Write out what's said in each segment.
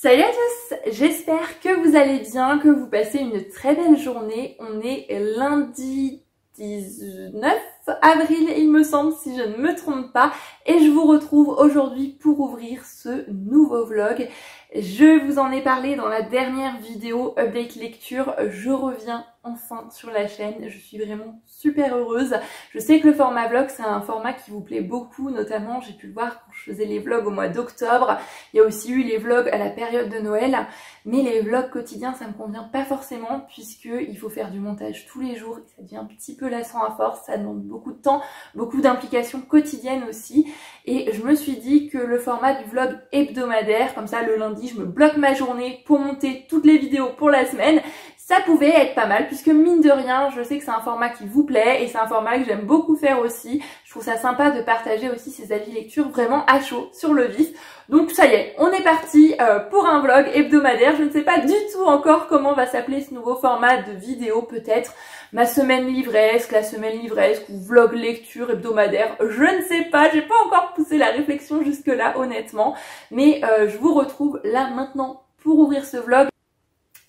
Salut à tous, j'espère que vous allez bien, que vous passez une très belle journée. On est lundi 19 avril, il me semble, si je ne me trompe pas. Et je vous retrouve aujourd'hui pour ouvrir ce nouveau vlog. Je vous en ai parlé dans la dernière vidéo update lecture. Je reviens enfin sur la chaîne. Je suis vraiment super heureuse. Je sais que le format vlog, c'est un format qui vous plaît beaucoup. Notamment, j'ai pu le voir quand je faisais les vlogs au mois d'octobre. Il y a aussi eu les vlogs à la période de Noël. Mais les vlogs quotidiens, ça me convient pas forcément puisqu'il faut faire du montage tous les jours. Et ça devient un petit peu lassant à force. Ça demande beaucoup de temps, beaucoup d'implications quotidiennes aussi. Et je me suis dit que le format du vlog hebdomadaire, comme ça le lundi, je me bloque ma journée pour monter toutes les vidéos pour la semaine, ça pouvait être pas mal puisque mine de rien, je sais que c'est un format qui vous plaît et c'est un format que j'aime beaucoup faire aussi. Je trouve ça sympa de partager aussi ces avis lecture vraiment à chaud, sur le vif. Donc ça y est, on est parti pour un vlog hebdomadaire. Je ne sais pas du tout encore comment va s'appeler ce nouveau format de vidéo, peut-être ma semaine livresque, la semaine livresque ou vlog lecture hebdomadaire. Je ne sais pas, j'ai pas encore poussé la réflexion jusque là honnêtement. Mais je vous retrouve là maintenant pour ouvrir ce vlog.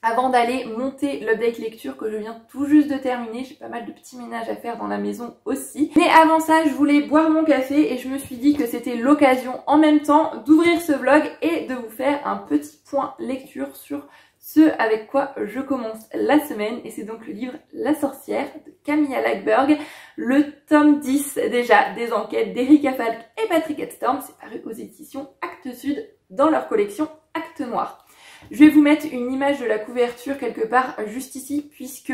Avant d'aller monter l'update lecture que je viens tout juste de terminer, j'ai pas mal de petits ménages à faire dans la maison aussi. Mais avant ça, je voulais boire mon café et je me suis dit que c'était l'occasion en même temps d'ouvrir ce vlog et de vous faire un petit point lecture sur ce avec quoi je commence la semaine. Et c'est donc le livre La sorcière de Camilla Läckberg, le tome 10 déjà des enquêtes d'Erika Falk et Patrick Hedstorm. C'est paru aux éditions Actes Sud dans leur collection Actes Noirs. Je vais vous mettre une image de la couverture quelque part juste ici puisque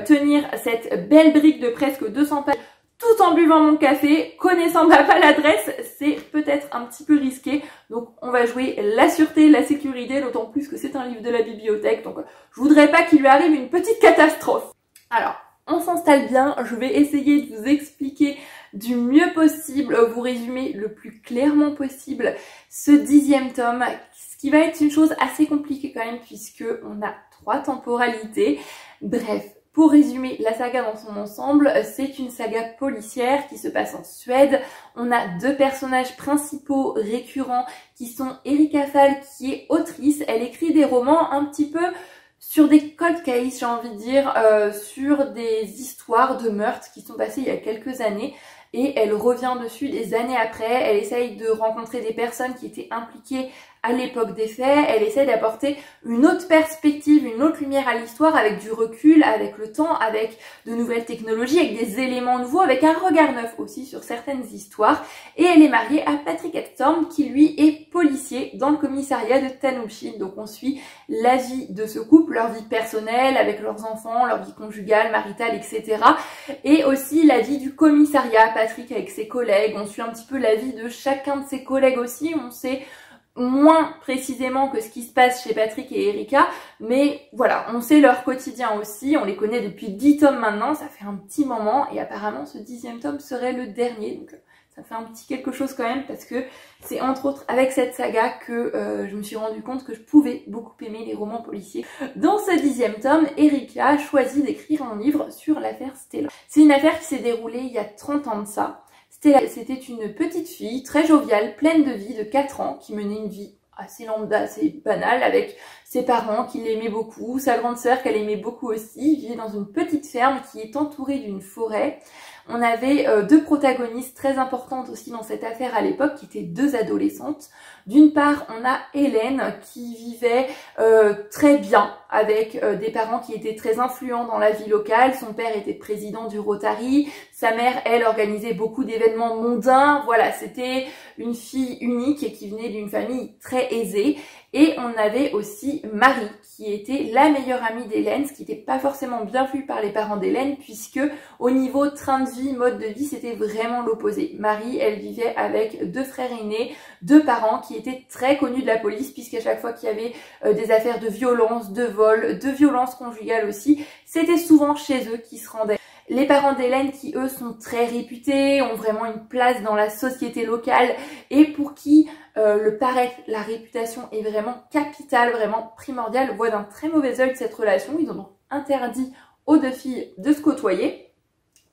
tenir cette belle brique de presque 200 pages tout en buvant mon café, connaissant ma maladresse, c'est peut-être un petit peu risqué. Donc on va jouer la sûreté, la sécurité, d'autant plus que c'est un livre de la bibliothèque. Donc je voudrais pas qu'il lui arrive une petite catastrophe. Alors, on s'installe bien, je vais essayer de vous expliquer du mieux possible, vous résumer le plus clairement possible ce 10e tome, ce qui va être une chose assez compliquée quand même puisque on a 3 temporalités. Bref, pour résumer la saga dans son ensemble, c'est une saga policière qui se passe en Suède. On a 2 personnages principaux récurrents qui sont Erika Falk qui est autrice, elle écrit des romans un petit peu sur des cold cases, j'ai envie de dire, sur des histoires de meurtres qui sont passées il y a quelques années. Et elle revient dessus des années après, elle essaye de rencontrer des personnes qui étaient impliquées à l'époque des faits, elle essaie d'apporter une autre perspective, une autre lumière à l'histoire avec du recul, avec le temps, avec de nouvelles technologies, avec des éléments nouveaux, avec un regard neuf aussi sur certaines histoires. Et elle est mariée à Patrick Hedstorm qui lui est policier dans le commissariat de Tanumshid. Donc on suit la vie de ce couple, leur vie personnelle avec leurs enfants, leur vie conjugale, maritale, etc. Et aussi la vie du commissariat, Patrick avec ses collègues, on suit un petit peu la vie de chacun de ses collègues aussi, on sait moins précisément que ce qui se passe chez Patrick et Erika, mais voilà, on sait leur quotidien aussi, on les connaît depuis 10 tomes maintenant, ça fait un petit moment, et apparemment ce 10e tome serait le dernier, donc ça fait un petit quelque chose quand même, parce que c'est entre autres avec cette saga que je me suis rendu compte que je pouvais beaucoup aimer les romans policiers. Dans ce 10e tome, Erika a choisi d'écrire un livre sur l'affaire Stella. C'est une affaire qui s'est déroulée il y a 30 ans de ça. Stella, c'était une petite fille très joviale, pleine de vie, de 4 ans, qui menait une vie assez lambda, assez banale, avec ses parents qui l'aimaient beaucoup, sa grande sœur qu'elle aimait beaucoup aussi, vivait dans une petite ferme qui est entourée d'une forêt. On avait 2 protagonistes très importantes aussi dans cette affaire à l'époque, qui étaient 2 adolescentes. D'une part, on a Hélène qui vivait très bien avec des parents qui étaient très influents dans la vie locale. Son père était président du Rotary, sa mère, elle, organisait beaucoup d'événements mondains. Voilà, c'était une fille unique et qui venait d'une famille très aisée. Et on avait aussi Marie, qui était la meilleure amie d'Hélène, ce qui n'était pas forcément bien vu par les parents d'Hélène, puisque au niveau train de vie, mode de vie, c'était vraiment l'opposé. Marie, elle vivait avec 2 frères aînés, 2 parents qui étaient très connus de la police, puisqu'à chaque fois qu'il y avait des affaires de violence, de vol, de violence conjugale aussi, c'était souvent chez eux qu'ils se rendaient. Les parents d'Hélène qui, eux, sont très réputés, ont vraiment une place dans la société locale et pour qui le paraître, la réputation est vraiment capitale, vraiment primordiale, voient d'un très mauvais œil cette relation. Ils ont donc interdit aux 2 filles de se côtoyer.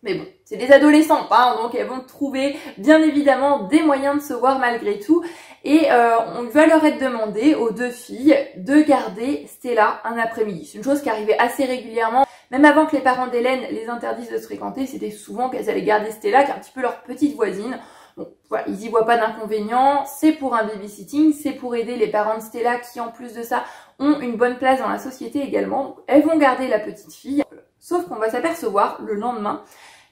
Mais bon, c'est des adolescentes, hein, donc elles vont trouver bien évidemment des moyens de se voir malgré tout. et on va leur être demandé aux deux filles de garder Stella un après-midi. C'est une chose qui arrivait assez régulièrement, même avant que les parents d'Hélène les interdisent de se fréquenter, c'était souvent qu'elles allaient garder Stella, qui est un petit peu leur petite voisine. Bon, voilà, ils y voient pas d'inconvénient, c'est pour un babysitting, c'est pour aider les parents de Stella qui, en plus de ça, ont une bonne place dans la société également. Donc, elles vont garder la petite fille, sauf qu'on va s'apercevoir le lendemain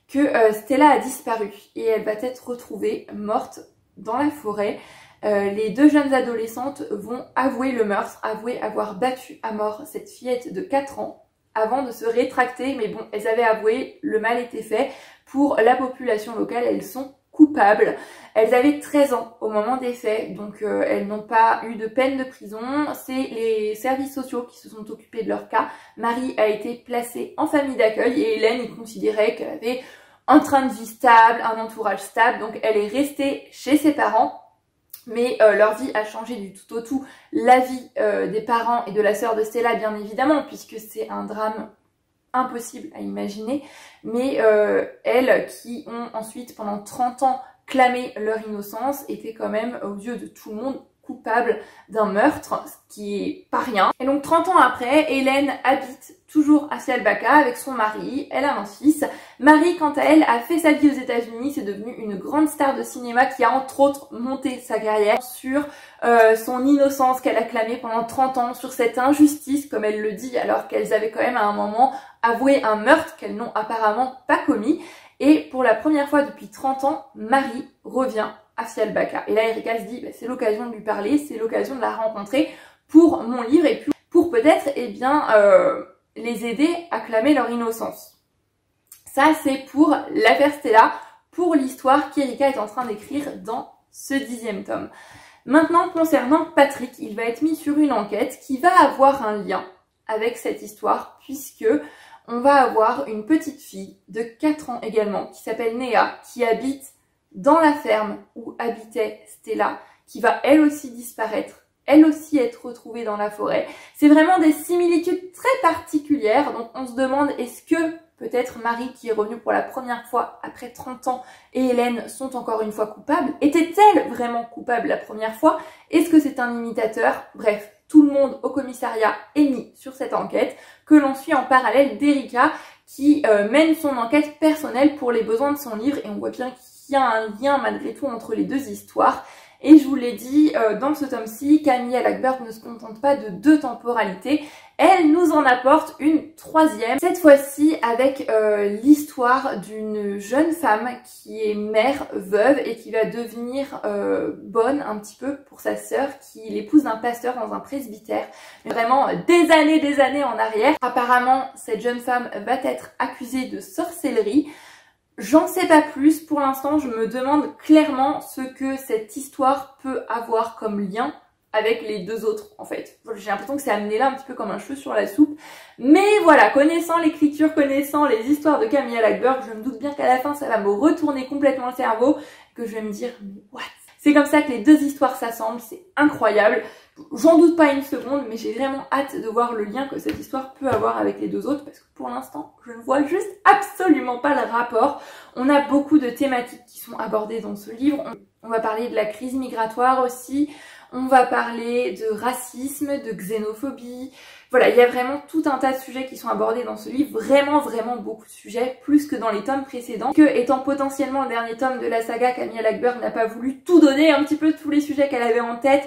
que Stella a disparu et elle va être retrouvée morte dans la forêt. Les deux jeunes adolescentes vont avouer le meurtre, avouer avoir battu à mort cette fillette de 4 ans avant de se rétracter, mais bon, elles avaient avoué, le mal était fait. Pour la population locale, elles sont coupables. Elles avaient 13 ans au moment des faits, donc elles n'ont pas eu de peine de prison. C'est les services sociaux qui se sont occupés de leur cas. Marie a été placée en famille d'accueil et Hélène y considérait qu'elle avait un train de vie stable, un entourage stable, donc elle est restée chez ses parents. Mais leur vie a changé du tout au tout. La vie des parents et de la sœur de Stella, bien évidemment, puisque c'est un drame impossible à imaginer, mais elles qui ont ensuite pendant 30 ans clamé leur innocence étaient quand même aux yeux de tout le monde coupables d'un meurtre, ce qui est pas rien. Et donc 30 ans après, Hélène habite toujours à Fialbaca avec son mari, elle a un fils. Marie, quant à elle, a fait sa vie aux États-Unis, c'est devenue une grande star de cinéma qui a entre autres monté sa carrière sur son innocence qu'elle a clamée pendant 30 ans, sur cette injustice, comme elle le dit, alors qu'elles avaient quand même à un moment avoué un meurtre qu'elles n'ont apparemment pas commis. Et pour la première fois depuis 30 ans, Marie revient à Fialbaca. Et là, Erika se dit, bah, c'est l'occasion de lui parler, c'est l'occasion de la rencontrer pour mon livre et pour peut-être, eh bien, les aider à clamer leur innocence. Ça, c'est pour l'affaire Stella, pour l'histoire qu'Erika est en train d'écrire dans ce 10e tome. Maintenant, concernant Patrick, il va être mis sur une enquête qui va avoir un lien avec cette histoire, puisque on va avoir une petite fille de 4 ans également, qui s'appelle Néa, qui habite dans la ferme où habitait Stella, qui va elle aussi disparaître, elle aussi être retrouvée dans la forêt. C'est vraiment des similitudes très particulières, donc on se demande est-ce que peut-être Marie, qui est revenue pour la première fois après 30 ans, et Hélène sont encore une fois coupables. Était-elle vraiment coupable la première fois? Est-ce que c'est un imitateur? Bref, tout le monde au commissariat est mis sur cette enquête, que l'on suit en parallèle d'Erika, qui mène son enquête personnelle pour les besoins de son livre, et on voit bien qu'il y a un lien malgré tout entre les deux histoires. Et je vous l'ai dit, dans ce tome-ci, Camilla Lackberg ne se contente pas de 2 temporalités, elle nous en apporte une 3e, cette fois-ci avec l'histoire d'une jeune femme qui est mère, veuve, et qui va devenir bonne un petit peu pour sa sœur, qui est l'épouse d'un pasteur dans un presbytère, mais vraiment des années en arrière. Apparemment, cette jeune femme va être accusée de sorcellerie. J'en sais pas plus, pour l'instant je me demande clairement ce que cette histoire peut avoir comme lien avec les 2 autres en fait. J'ai l'impression que c'est amené là un petit peu comme un cheveu sur la soupe. Mais voilà, connaissant l'écriture, connaissant les histoires de Camilla Lackberg, je me doute bien qu'à la fin ça va me retourner complètement le cerveau, que je vais me dire what? C'est comme ça que les 2 histoires s'assemblent, c'est incroyable. J'en doute pas une seconde, mais j'ai vraiment hâte de voir le lien que cette histoire peut avoir avec les 2 autres, parce que pour l'instant, je ne vois juste absolument pas le rapport. On a beaucoup de thématiques qui sont abordées dans ce livre. On va parler de la crise migratoire aussi, on va parler de racisme, de xénophobie. Voilà, il y a vraiment tout un tas de sujets qui sont abordés dans ce livre, vraiment beaucoup de sujets, plus que dans les tomes précédents. Que étant potentiellement le dernier tome de la saga, Camilla Lackberg n'a pas voulu tout donner, un petit peu tous les sujets qu'elle avait en tête,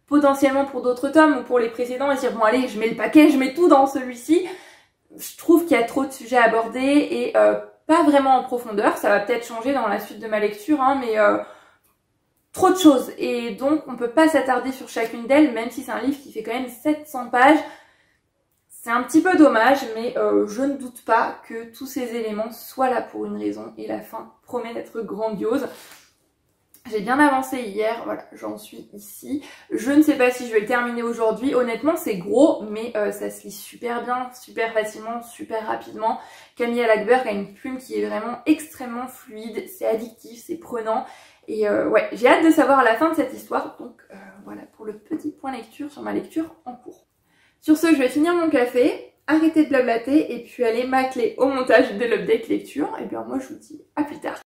potentiellement pour d'autres tomes ou pour les précédents, et dire bon allez, je mets le paquet, je mets tout dans celui-ci. Je trouve qu'il y a trop de sujets abordés et pas vraiment en profondeur. Ça va peut-être changer dans la suite de ma lecture, hein, mais trop de choses. Et donc on peut pas s'attarder sur chacune d'elles, même si c'est un livre qui fait quand même 700 pages. C'est un petit peu dommage, mais je ne doute pas que tous ces éléments soient là pour une raison et la fin promet d'être grandiose. J'ai bien avancé hier, voilà, j'en suis ici. Je ne sais pas si je vais le terminer aujourd'hui. Honnêtement, c'est gros, mais ça se lit super bien, super facilement, super rapidement. Camilla Lackberg a une plume qui est vraiment extrêmement fluide, c'est addictif, c'est prenant. Et ouais, j'ai hâte de savoir la fin de cette histoire. Donc voilà pour le petit point lecture sur ma lecture en cours. Sur ce, je vais finir mon café, arrêter de blablater et puis aller m'atteler au montage de l'update lecture. Et bien moi, je vous dis à plus tard.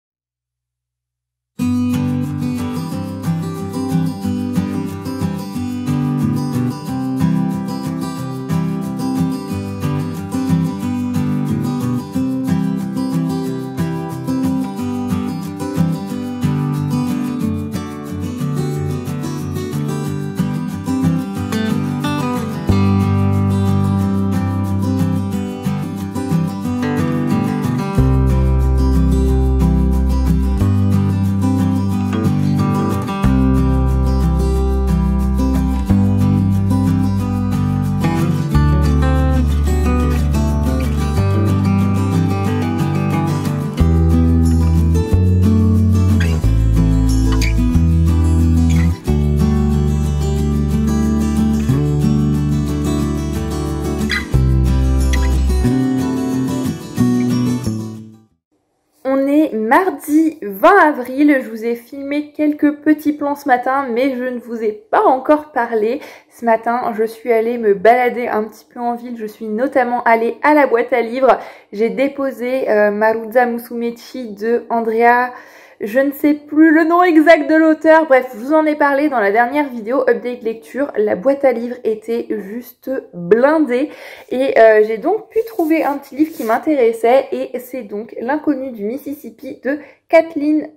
mardi 20 avril, je vous ai filmé quelques petits plans ce matin, mais je ne vous ai pas encore parlé. Ce matin, je suis allée me balader un petit peu en ville, je suis notamment allée à la boîte à livres. J'ai déposé Maruzza Musumeci de Andrea... Je ne sais plus le nom exact de l'auteur, bref, je vous en ai parlé dans la dernière vidéo Update Lecture. La boîte à livres était juste blindée et j'ai donc pu trouver un petit livre qui m'intéressait et c'est donc L'inconnu du Mississippi de Kathleen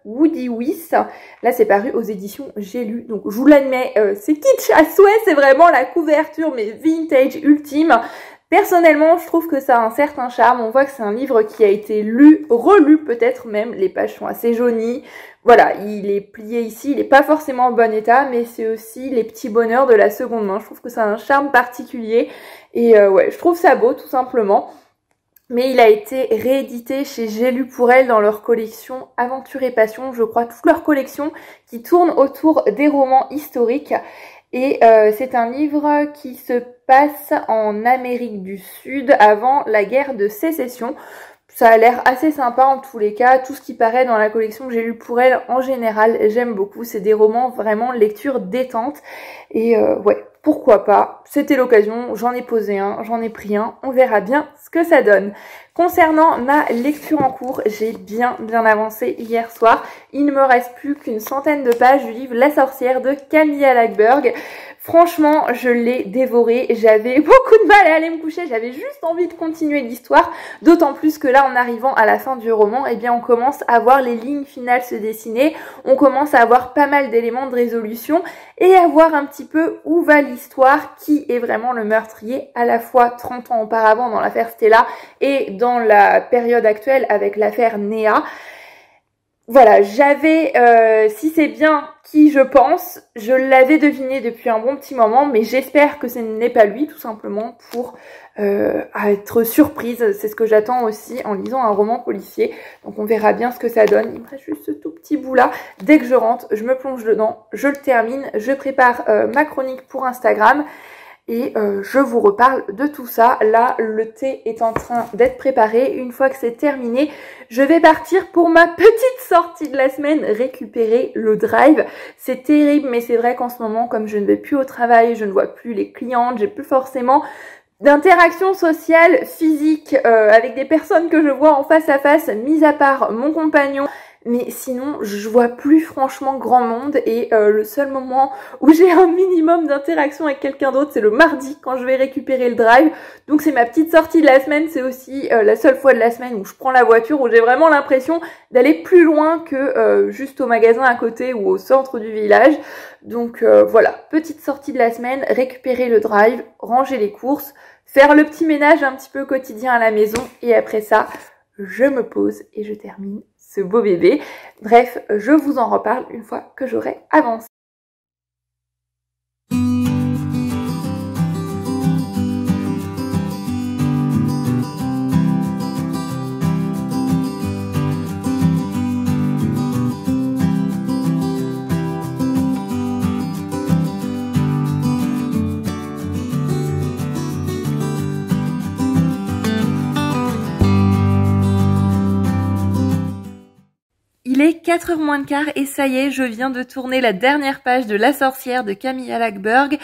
Woodiwiss. Là, c'est paru aux éditions J'ai lu, donc je vous l'admets, c'est kitsch à souhait, c'est vraiment la couverture mais vintage ultime. Personnellement, je trouve que ça a un certain charme. On voit que c'est un livre qui a été lu, relu peut-être même. Les pages sont assez jaunies. Voilà, il est plié ici. Il n'est pas forcément en bon état, mais c'est aussi les petits bonheurs de la seconde main. Je trouve que ça a un charme particulier. Et ouais, je trouve ça beau tout simplement. Mais il a été réédité chez J'ai lu pour elle dans leur collection Aventure et Passion. Je crois toute leur collection qui tourne autour des romans historiques. Et c'est un livre qui se passe en Amérique du Sud avant la guerre de sécession. Ça a l'air assez sympa en tous les cas. Tout ce qui paraît dans la collection que j'ai lu pour elle, en général, j'aime beaucoup. C'est des romans vraiment lecture détente. Et ouais, pourquoi pas. C'était l'occasion, j'en ai posé un, j'en ai pris un. On verra bien ce que ça donne. Concernant ma lecture en cours, j'ai bien avancé hier soir. Il ne me reste plus qu'une centaine de pages du livre La sorcière de Camilla Lagerberg. Franchement, je l'ai dévoré. J'avais beaucoup de mal à aller me coucher. J'avais juste envie de continuer l'histoire. D'autant plus que là, en arrivant à la fin du roman, eh bien, on commence à voir les lignes finales se dessiner. On commence à avoir pas mal d'éléments de résolution et à voir un petit peu où va l'histoire, qui est vraiment le meurtrier, à la fois 30 ans auparavant dans l'affaire Stella et dans la période actuelle avec l'affaire Néa. Voilà, j'avais, si c'est bien qui je pense, je l'avais deviné depuis un bon petit moment, mais j'espère que ce n'est pas lui, tout simplement, pour être surprise. C'est ce que j'attends aussi en lisant un roman policier. Donc on verra bien ce que ça donne. Il me reste juste ce tout petit bout là. Dès que je rentre, je me plonge dedans, je le termine, je prépare ma chronique pour Instagram. Et je vous reparle de tout ça. Là, le thé est en train d'être préparé. Une fois que c'est terminé, je vais partir pour ma petite sortie de la semaine, récupérer le drive. C'est terrible, mais c'est vrai qu'en ce moment, comme je ne vais plus au travail, je ne vois plus les clientes, j'ai plus forcément d'interaction sociale physique avec des personnes que je vois en face à face, mis à part mon compagnon. Mais sinon, je vois plus franchement grand monde et le seul moment où j'ai un minimum d'interaction avec quelqu'un d'autre, c'est le mardi quand je vais récupérer le drive. Donc c'est ma petite sortie de la semaine, c'est aussi la seule fois de la semaine où je prends la voiture, où j'ai vraiment l'impression d'aller plus loin que juste au magasin à côté ou au centre du village. Donc voilà, petite sortie de la semaine, récupérer le drive, ranger les courses, faire le petit ménage un petit peu quotidien à la maison et après ça, je me pose et je termine ce beau bébé. Bref, je vous en reparle une fois que j'aurai avancé. Il est 4h moins le quart et ça y est, je viens de tourner la dernière page de La sorcière de Camilla Lagerberg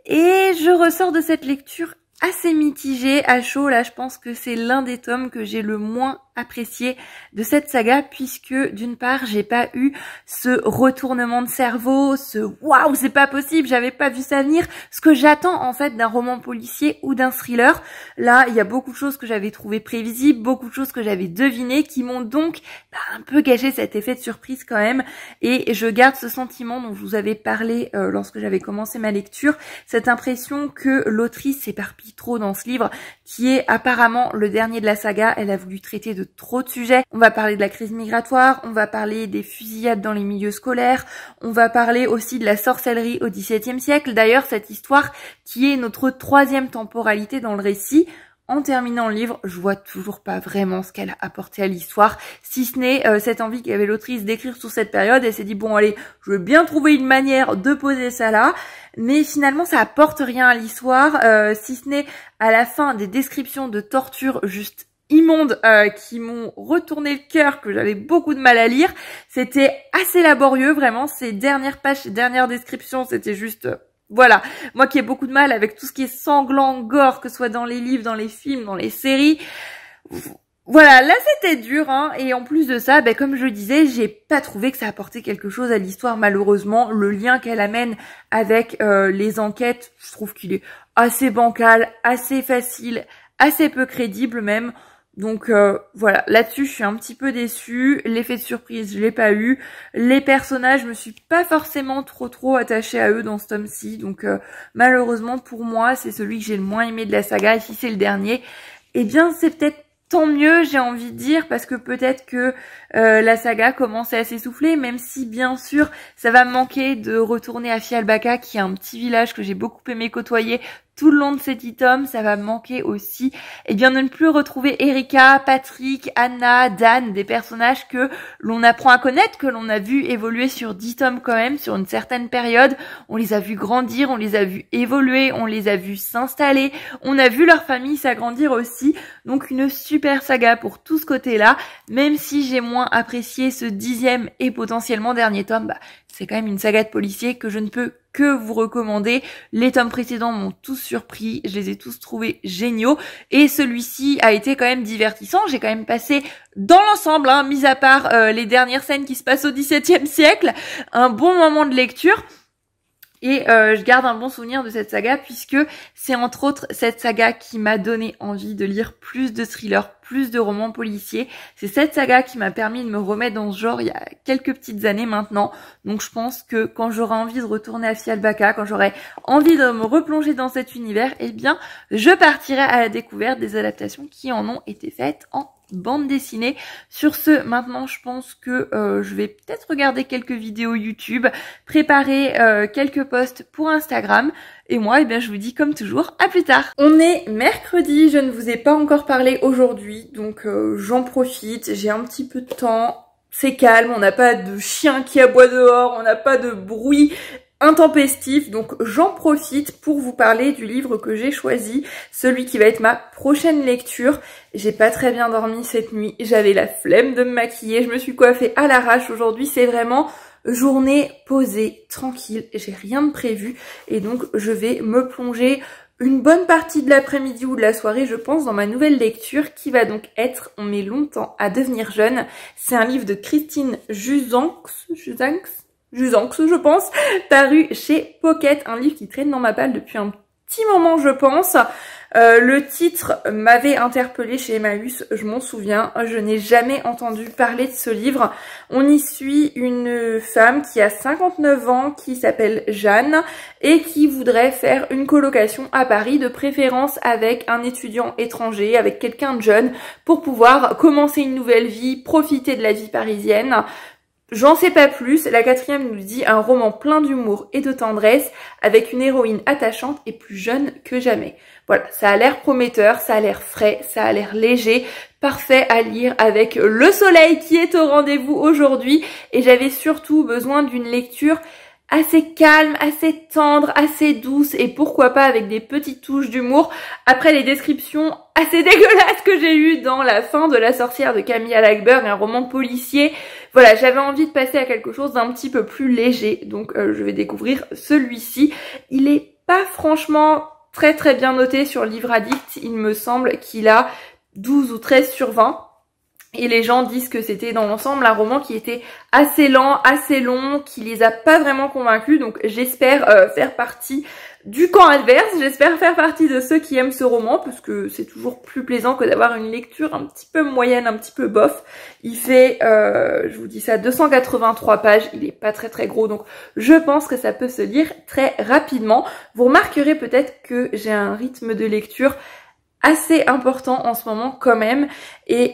et je ressors de cette lecture assez mitigée, à chaud. Là, je pense que c'est l'un des tomes que j'ai le moins apprécié de cette saga puisque d'une part j'ai pas eu ce retournement de cerveau, ce waouh c'est pas possible, j'avais pas vu ça venir, ce que j'attends en fait d'un roman policier ou d'un thriller. Là il y a beaucoup de choses que j'avais trouvées prévisibles, beaucoup de choses que j'avais devinées qui m'ont donc un peu gâché cet effet de surprise quand même et je garde ce sentiment dont je vous avais parlé lorsque j'avais commencé ma lecture, cette impression que l'autrice s'éparpille trop dans ce livre qui est apparemment le dernier de la saga. Elle a voulu traiter de trop de sujets. On va parler de la crise migratoire, on va parler des fusillades dans les milieux scolaires, on va parler aussi de la sorcellerie au XVIIe siècle. D'ailleurs, cette histoire qui est notre troisième temporalité dans le récit, en terminant le livre, je vois toujours pas vraiment ce qu'elle a apporté à l'histoire, si ce n'est cette envie qu'avait l'autrice d'écrire sur cette période. Elle s'est dit, bon allez, je veux bien trouver une manière de poser ça là, mais finalement ça apporte rien à l'histoire, si ce n'est à la fin des descriptions de torture juste immondes qui m'ont retourné le cœur, que j'avais beaucoup de mal à lire. C'était assez laborieux, vraiment. Ces dernières pages, ces dernières descriptions, c'était juste... voilà, moi qui ai beaucoup de mal avec tout ce qui est sanglant, gore, que ce soit dans les livres, dans les films, dans les séries... Voilà, là c'était dur, hein, et en plus de ça, ben, comme je le disais, j'ai pas trouvé que ça apportait quelque chose à l'histoire, malheureusement. Le lien qu'elle amène avec les enquêtes, je trouve qu'il est assez bancal, assez facile, assez peu crédible même. Donc voilà, là-dessus je suis un petit peu déçue. L'effet de surprise, je l'ai pas eu. Les personnages, je me suis pas forcément trop attachée à eux dans ce tome-ci. Donc malheureusement pour moi, c'est celui que j'ai le moins aimé de la saga. Et si c'est le dernier, eh bien c'est peut-être tant mieux, j'ai envie de dire, parce que peut-être que la saga commence à s'essouffler, même si bien sûr ça va me manquer de retourner à Fialbaka, qui est un petit village que j'ai beaucoup aimé côtoyer tout le long de ces 10 tomes. Ça va me manquer aussi de ne plus retrouver Erika, Patrick, Anna, Dan, des personnages que l'on apprend à connaître, que l'on a vu évoluer sur 10 tomes quand même, sur une certaine période. On les a vus grandir, on les a vus évoluer, on les a vus s'installer, on a vu leur famille s'agrandir aussi. Donc une super saga pour tout ce côté-là, même si j'ai moins apprécié ce 10e et potentiellement dernier tome, bah, c'est quand même une saga de policiers que je ne peux que vous recommander. Les tomes précédents m'ont tous surpris, je les ai tous trouvés géniaux, et celui-ci a été quand même divertissant. J'ai quand même passé dans l'ensemble, hein, mis à part les dernières scènes qui se passent au XVIIe siècle, un bon moment de lecture. Et je garde un bon souvenir de cette saga, puisque c'est entre autres cette saga qui m'a donné envie de lire plus de thrillers, plus de romans policiers. C'est cette saga qui m'a permis de me remettre dans ce genre il y a quelques petites années maintenant. Donc je pense que quand j'aurai envie de retourner à Fialbaka, quand j'aurai envie de me replonger dans cet univers, eh bien je partirai à la découverte des adaptations qui en ont été faites en bande dessinée. Sur ce, maintenant je pense que je vais peut-être regarder quelques vidéos YouTube, préparer quelques posts pour Instagram, et moi eh bien je vous dis comme toujours à plus tard. On est mercredi, je ne vous ai pas encore parlé aujourd'hui, donc j'en profite, j'ai un petit peu de temps, c'est calme, on n'a pas de chien qui aboie dehors, on n'a pas de bruit intempestif, donc j'en profite pour vous parler du livre que j'ai choisi, celui qui va être ma prochaine lecture. J'ai pas très bien dormi cette nuit, j'avais la flemme de me maquiller, je me suis coiffée à l'arrache aujourd'hui, c'est vraiment journée posée, tranquille, j'ai rien de prévu, et donc je vais me plonger une bonne partie de l'après-midi ou de la soirée, je pense, dans ma nouvelle lecture qui va donc être On met longtemps à devenir jeune. C'est un livre de Christine Jusanx, je pense, paru chez Pocket, un livre qui traîne dans ma palle depuis un petit moment, je pense. Le titre m'avait interpellée chez Emmaüs, je m'en souviens, je n'ai jamais entendu parler de ce livre. On y suit une femme qui a 59 ans, qui s'appelle Jeanne, et qui voudrait faire une colocation à Paris, de préférence avec un étudiant étranger, avec quelqu'un de jeune, pour pouvoir commencer une nouvelle vie, profiter de la vie parisienne. J'en sais pas plus, la 4e nous dit un roman plein d'humour et de tendresse, avec une héroïne attachante et plus jeune que jamais. Voilà, ça a l'air prometteur, ça a l'air frais, ça a l'air léger, parfait à lire avec le soleil qui est au rendez-vous aujourd'hui, et j'avais surtout besoin d'une lecture assez calme, assez tendre, assez douce, et pourquoi pas avec des petites touches d'humour. Après les descriptions assez dégueulasses que j'ai eues dans La fin de la sorcière de Camilla Lackberg, un roman policier, voilà, j'avais envie de passer à quelque chose d'un petit peu plus léger, donc je vais découvrir celui-ci. Il est pas franchement très bien noté sur Livre Addict, il me semble qu'il a 12 ou 13 sur 20. Et les gens disent que c'était dans l'ensemble un roman qui était assez lent, assez long, qui les a pas vraiment convaincus. Donc j'espère faire partie du camp adverse, j'espère faire partie de ceux qui aiment ce roman, parce que c'est toujours plus plaisant que d'avoir une lecture un petit peu moyenne, un petit peu bof. Il fait, je vous dis ça, 283 pages, il est pas très gros, donc je pense que ça peut se lire très rapidement. Vous remarquerez peut-être que j'ai un rythme de lecture assez important en ce moment quand même, et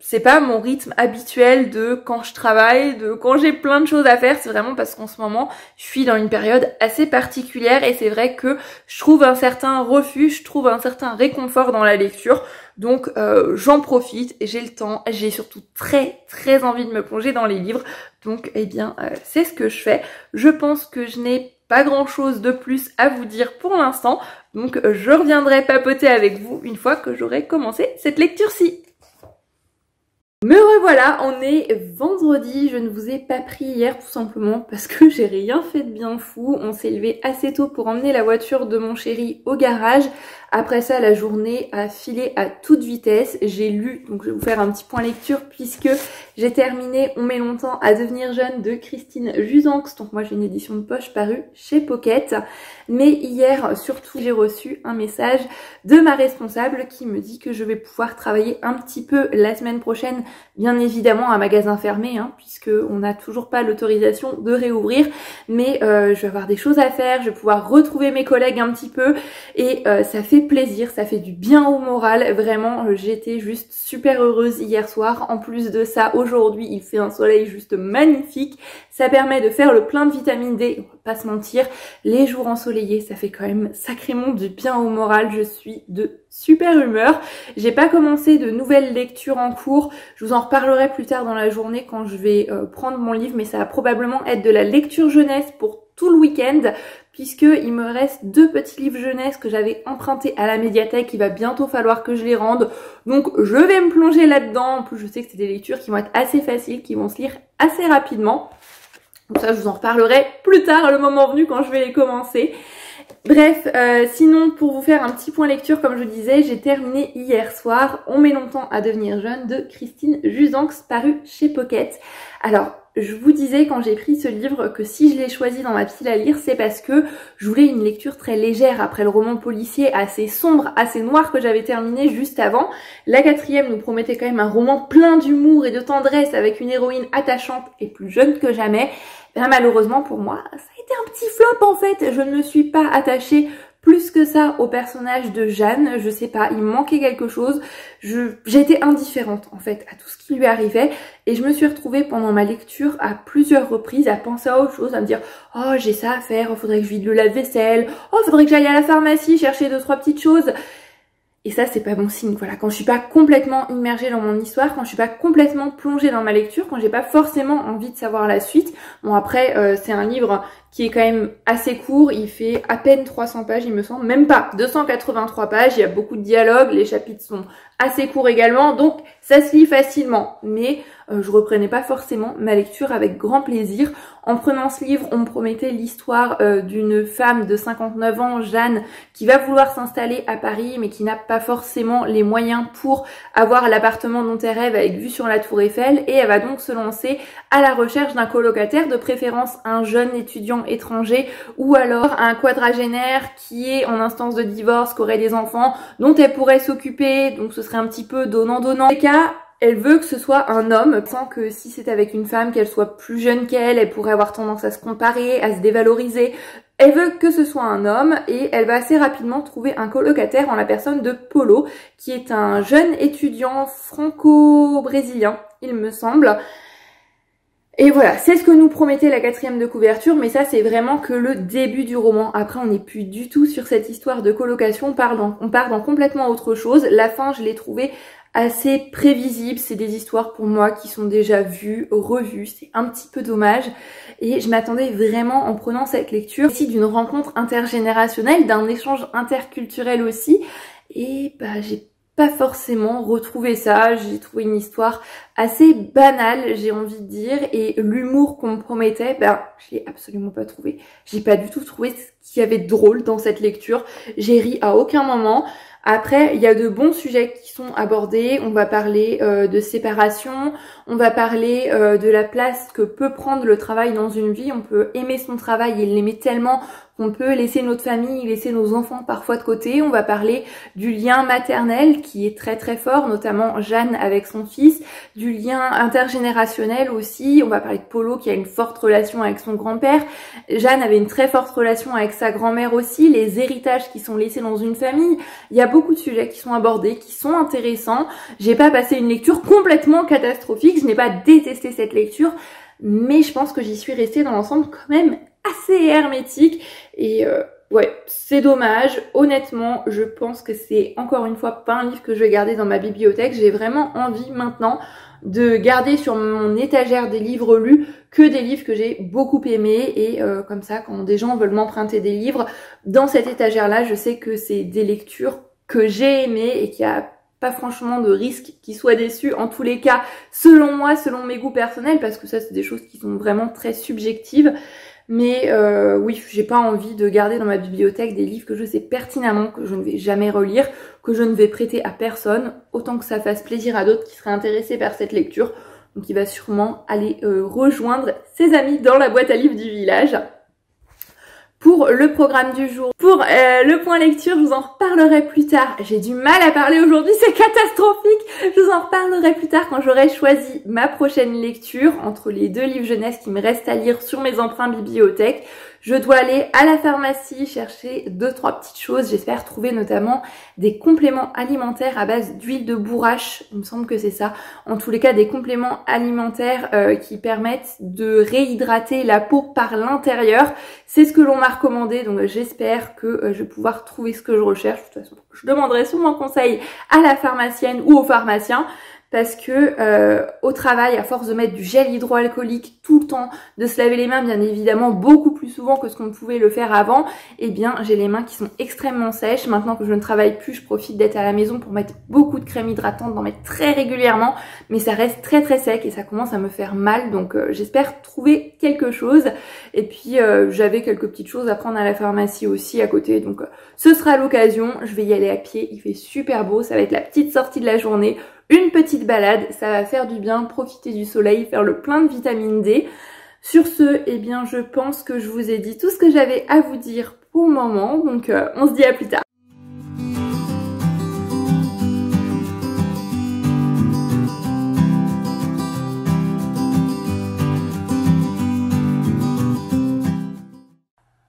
c'est pas mon rythme habituel de quand je travaille, de quand j'ai plein de choses à faire, c'est vraiment parce qu'en ce moment je suis dans une période assez particulière, et c'est vrai que je trouve un certain refuge, je trouve un certain réconfort dans la lecture, donc j'en profite, j'ai le temps, j'ai surtout très envie de me plonger dans les livres, donc eh bien c'est ce que je fais. Je pense que je n'ai pas grand chose de plus à vous dire pour l'instant, donc je reviendrai papoter avec vous une fois que j'aurai commencé cette lecture-ci. Me revoilà, on est vendredi, je ne vous ai pas pris hier tout simplement parce que j'ai rien fait de bien fou. On s'est levé assez tôt pour emmener la voiture de mon chéri au garage. Après ça, la journée a filé à toute vitesse. J'ai lu, donc je vais vous faire un petit point lecture puisque j'ai terminé On met longtemps à devenir jeune de Christine Jusanx. Donc moi j'ai une édition de poche parue chez Pocket. Mais hier, surtout, j'ai reçu un message de ma responsable qui me dit que je vais pouvoir travailler un petit peu la semaine prochaine, bien évidemment à magasin fermé, puisque on n'a toujours pas l'autorisation de réouvrir. Mais je vais avoir des choses à faire, je vais pouvoir retrouver mes collègues un petit peu et ça fait plaisir, ça fait du bien au moral. Vraiment, j'étais juste super heureuse hier soir. En plus de ça, aujourd'hui, il fait un soleil juste magnifique. Ça permet de faire le plein de vitamine D. On va pas se mentir, les jours ensoleillés, ça fait quand même sacrément du bien au moral. Je suis de super humeur. J'ai pas commencé de nouvelles lectures en cours. Je vous en reparlerai plus tard dans la journée quand je vais prendre mon livre, mais ça va probablement être de la lecture jeunesse pour tout le week-end, puisque il me reste 2 petits livres jeunesse que j'avais empruntés à la médiathèque. Il va bientôt falloir que je les rende. Donc je vais me plonger là-dedans. En plus, je sais que c'est des lectures qui vont être assez faciles, qui vont se lire assez rapidement. Donc ça, je vous en reparlerai plus tard, le moment venu, quand je vais les commencer. Bref, sinon pour vous faire un petit point lecture, comme je disais, j'ai terminé hier soir On met longtemps à devenir jeune de Christine Jusanx, paru chez Pocket. Alors, je vous disais quand j'ai pris ce livre que si je l'ai choisi dans ma pile à lire, c'est parce que je voulais une lecture très légère après le roman policier assez sombre, assez noir que j'avais terminé juste avant. La 4e nous promettait quand même un roman plein d'humour et de tendresse avec une héroïne attachante et plus jeune que jamais. Bien, malheureusement pour moi, ça a été un petit flop en fait. Je ne me suis pas attachée plus que ça au personnage de Jeanne. Je sais pas, il me manquait quelque chose. J'étais indifférente en fait à tout ce qui lui arrivait et je me suis retrouvée pendant ma lecture à plusieurs reprises à penser à autre chose, à me dire « Oh, j'ai ça à faire, il faudrait que je vide le lave-vaisselle. Oh, il faudrait que j'aille à la pharmacie chercher 2-3 petites choses. » Et ça, c'est pas bon signe, voilà. Quand je suis pas complètement immergée dans mon histoire, quand je suis pas complètement plongée dans ma lecture, quand j'ai pas forcément envie de savoir la suite. Bon, après, c'est un livre qui est quand même assez court. Il fait à peine 300 pages, il me semble. Même pas, 283 pages. Il y a beaucoup de dialogues. Les chapitres sont assez courts également. Donc, ça se lit facilement. Mais je reprenais pas forcément ma lecture avec grand plaisir. En prenant ce livre, on me promettait l'histoire d'une femme de 59 ans, Jeanne, qui va vouloir s'installer à Paris, mais qui n'a pas forcément les moyens pour avoir l'appartement dont elle rêve avec vue sur la Tour Eiffel. Et elle va donc se lancer à la recherche d'un colocataire, de préférence un jeune étudiant étranger ou alors un quadragénaire qui est en instance de divorce, qui aurait des enfants, dont elle pourrait s'occuper. Donc ce serait un petit peu donnant-donnant. Dans les cas, elle veut que ce soit un homme, pensant que si c'est avec une femme, qu'elle soit plus jeune qu'elle, elle pourrait avoir tendance à se comparer, à se dévaloriser. Elle veut que ce soit un homme et elle va assez rapidement trouver un colocataire en la personne de Polo, qui est un jeune étudiant franco-brésilien, il me semble. Et voilà, c'est ce que nous promettait la 4e de couverture, mais ça c'est vraiment que le début du roman. Après on n'est plus du tout sur cette histoire de colocation, on part dans complètement autre chose. La fin, je l'ai trouvée assez prévisible, c'est des histoires pour moi qui sont déjà vues, revues, c'est un petit peu dommage. Et je m'attendais vraiment en prenant cette lecture aussi d'une rencontre intergénérationnelle, d'un échange interculturel aussi. Et bah j'ai pas forcément retrouvé ça, j'ai trouvé une histoire assez banale, j'ai envie de dire, et l'humour qu'on me promettait, je l'ai absolument pas trouvé. J'ai pas du tout trouvé ce qu'il y avait de drôle dans cette lecture, j'ai ri à aucun moment. Après, il y a de bons sujets qui sont abordés. On va parler de séparation, on va parler de la place que peut prendre le travail dans une vie. On peut aimer son travail et l'aimer tellement qu'on peut laisser notre famille, laisser nos enfants parfois de côté. On va parler du lien maternel qui est très très fort, notamment Jeanne avec son fils, du lien intergénérationnel aussi. On va parler de Polo qui a une forte relation avec son grand-père. Jeanne avait une très forte relation avec sa grand-mère aussi, les héritages qui sont laissés dans une famille. Il y a beaucoup de sujets qui sont abordés, qui sont intéressants. J'ai pas passé une lecture complètement catastrophique, je n'ai pas détesté cette lecture, mais je pense que j'y suis restée dans l'ensemble quand même assez hermétique et ouais, c'est dommage. Honnêtement, je pense que c'est encore une fois pas un livre que je vais garder dans ma bibliothèque. J'ai vraiment envie maintenant de garder sur mon étagère des livres lus que des livres que j'ai beaucoup aimés et comme ça, quand des gens veulent m'emprunter des livres, dans cette étagère-là, je sais que c'est des lectures que j'ai aimées et qu'il y a pas franchement de risque qu'ils soient déçus, en tous les cas, selon moi, selon mes goûts personnels, parce que ça c'est des choses qui sont vraiment très subjectives. Mais oui, j'ai pas envie de garder dans ma bibliothèque des livres que je sais pertinemment que je ne vais jamais relire, que je ne vais prêter à personne, autant que ça fasse plaisir à d'autres qui seraient intéressés par cette lecture. Donc il va sûrement aller rejoindre ses amis dans la boîte à livres du village. Pour le programme du jour, pour le point lecture, je vous en reparlerai plus tard. J'ai du mal à parler aujourd'hui, c'est catastrophique. Je vous en reparlerai plus tard quand j'aurai choisi ma prochaine lecture entre les 2 livres jeunesse qui me restent à lire sur mes emprunts bibliothèque. Je dois aller à la pharmacie chercher 2-3 petites choses. J'espère trouver notamment des compléments alimentaires à base d'huile de bourrache. Il me semble que c'est ça. En tous les cas, des compléments alimentaires qui permettent de réhydrater la peau par l'intérieur. C'est ce que l'on m'a recommandé. Donc j'espère que je vais pouvoir trouver ce que je recherche. De toute façon, je demanderai souvent conseil à la pharmacienne ou au pharmacien. Parce que au travail, à force de mettre du gel hydroalcoolique tout le temps, de se laver les mains bien évidemment beaucoup plus souvent que ce qu'on pouvait le faire avant, eh bien j'ai les mains qui sont extrêmement sèches. Maintenant que je ne travaille plus, je profite d'être à la maison pour mettre beaucoup de crème hydratante, d'en mettre très régulièrement, mais ça reste très très sec et ça commence à me faire mal, donc j'espère trouver quelque chose. Et puis j'avais quelques petites choses à prendre à la pharmacie aussi à côté, donc ce sera l'occasion. Je vais y aller à pied, il fait super beau, ça va être la petite sortie de la journée. Une petite balade, ça va faire du bien, profiter du soleil, faire le plein de vitamine D. Sur ce, eh bien je pense que je vous ai dit tout ce que j'avais à vous dire pour le moment, donc on se dit à plus tard.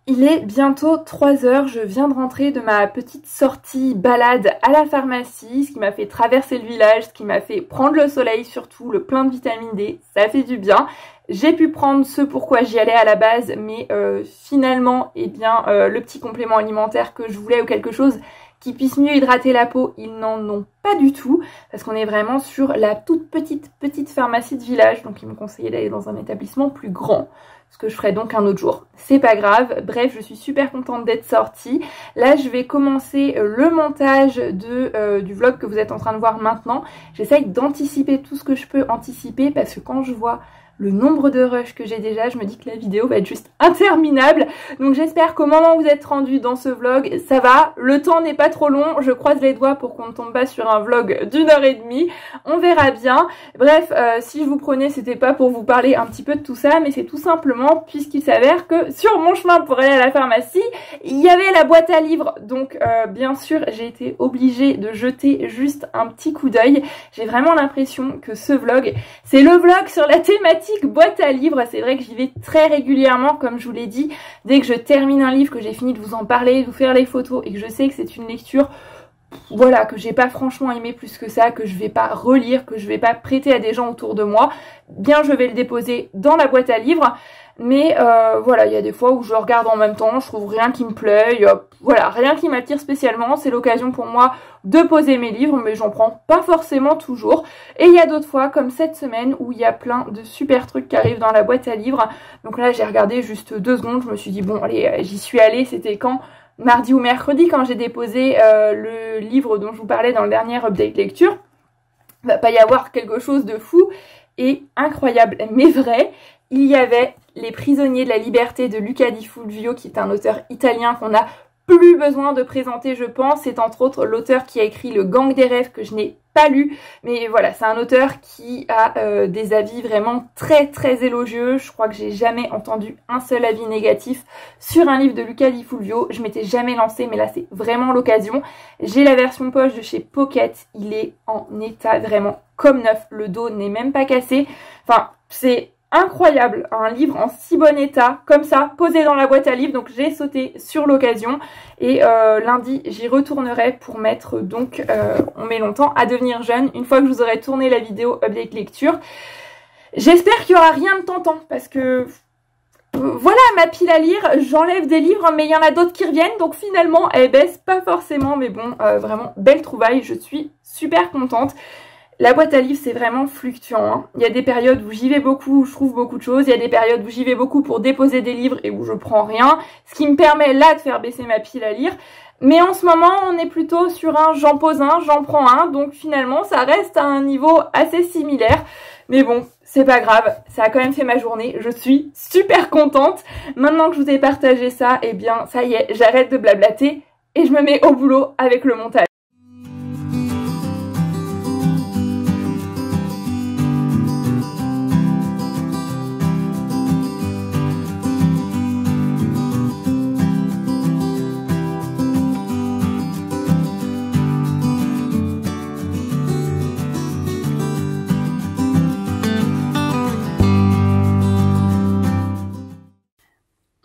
Il est bientôt 3h, je viens de rentrer de ma petite sortie balade à la pharmacie, ce qui m'a fait traverser le village, ce qui m'a fait prendre le soleil surtout, le plein de vitamine D, ça fait du bien. J'ai pu prendre ce pourquoi j'y allais à la base, mais finalement, eh bien, le petit complément alimentaire que je voulais ou quelque chose qui puisse mieux hydrater la peau, ils n'en ont pas du tout, parce qu'on est vraiment sur la toute petite pharmacie de village, donc ils me conseillaient d'aller dans un établissement plus grand, ce que je ferai donc un autre jour. C'est pas grave, bref, je suis super contente d'être sortie. Là, je vais commencer le montage du vlog que vous êtes en train de voir maintenant. J'essaye d'anticiper tout ce que je peux anticiper, parce que quand je vois le nombre de rushs que j'ai déjà, je me dis que la vidéo va être juste interminable. Donc j'espère qu'au moment où vous êtes rendu dans ce vlog, ça va. Le temps n'est pas trop long. Je croise les doigts pour qu'on ne tombe pas sur un vlog d'1h30. On verra bien. Bref, si je vous prenais, c'était pas pour vous parler un petit peu de tout ça, mais c'est tout simplement puisqu'il s'avère que sur mon chemin pour aller à la pharmacie, il y avait la boîte à livres. Donc bien sûr, j'ai été obligée de jeter juste un petit coup d'œil. J'ai vraiment l'impression que ce vlog, c'est le vlog sur la thématique boîte à livres. C'est vrai que j'y vais très régulièrement, comme je vous l'ai dit. Dès que je termine un livre, que j'ai fini de vous en parler, de vous faire les photos et que je sais que c'est une lecture, voilà, que j'ai pas franchement aimé plus que ça, que je vais pas relire, que je vais pas prêter à des gens autour de moi, bien je vais le déposer dans la boîte à livres. Mais voilà, il y a des fois où je regarde en même temps, je trouve rien qui me plaît, voilà, rien qui m'attire spécialement. C'est l'occasion pour moi de poser mes livres, mais j'en prends pas forcément toujours. Et il y a d'autres fois, comme cette semaine, où il y a plein de super trucs qui arrivent dans la boîte à livres. Donc là, j'ai regardé juste 2 secondes, je me suis dit, bon, allez, j'y suis allée, c'était quand ? Mardi ou mercredi, quand j'ai déposé le livre dont je vous parlais dans le dernier update lecture. Il va pas y avoir quelque chose de fou et incroyable, mais vrai. Il y avait Les prisonniers de la liberté de Luca Di Fulvio, qui est un auteur italien qu'on a plus besoin de présenter, je pense. C'est entre autres l'auteur qui a écrit Le Gang des rêves, que je n'ai pas lu. Mais voilà, c'est un auteur qui a des avis vraiment très très élogieux. Je crois que j'ai jamais entendu un seul avis négatif sur un livre de Luca Di Fulvio. Je m'étais jamais lancée, mais là c'est vraiment l'occasion. J'ai la version poche de chez Pocket. Il est en état vraiment comme neuf. Le dos n'est même pas cassé. Enfin, c'est incroyable, un livre en si bon état, comme ça, posé dans la boîte à livres. Donc j'ai sauté sur l'occasion et lundi j'y retournerai pour mettre donc On met longtemps à devenir jeune, une fois que je vous aurai tourné la vidéo update lecture. J'espère qu'il n'y aura rien de tentant, parce que voilà, ma pile à lire, j'enlève des livres, mais il y en a d'autres qui reviennent, donc finalement elle baisse pas forcément, mais bon, vraiment belle trouvaille, je suis super contente. La boîte à livres, c'est vraiment fluctuant, hein. Il y a des périodes où j'y vais beaucoup, où je trouve beaucoup de choses. Il y a des périodes où j'y vais beaucoup pour déposer des livres et où je prends rien. Ce qui me permet là de faire baisser ma pile à lire. Mais en ce moment, on est plutôt sur un j'en pose un, j'en prends un. Donc finalement, ça reste à un niveau assez similaire. Mais bon, c'est pas grave, ça a quand même fait ma journée. Je suis super contente. Maintenant que je vous ai partagé ça, eh bien, ça y est, j'arrête de blablater et je me mets au boulot avec le montage.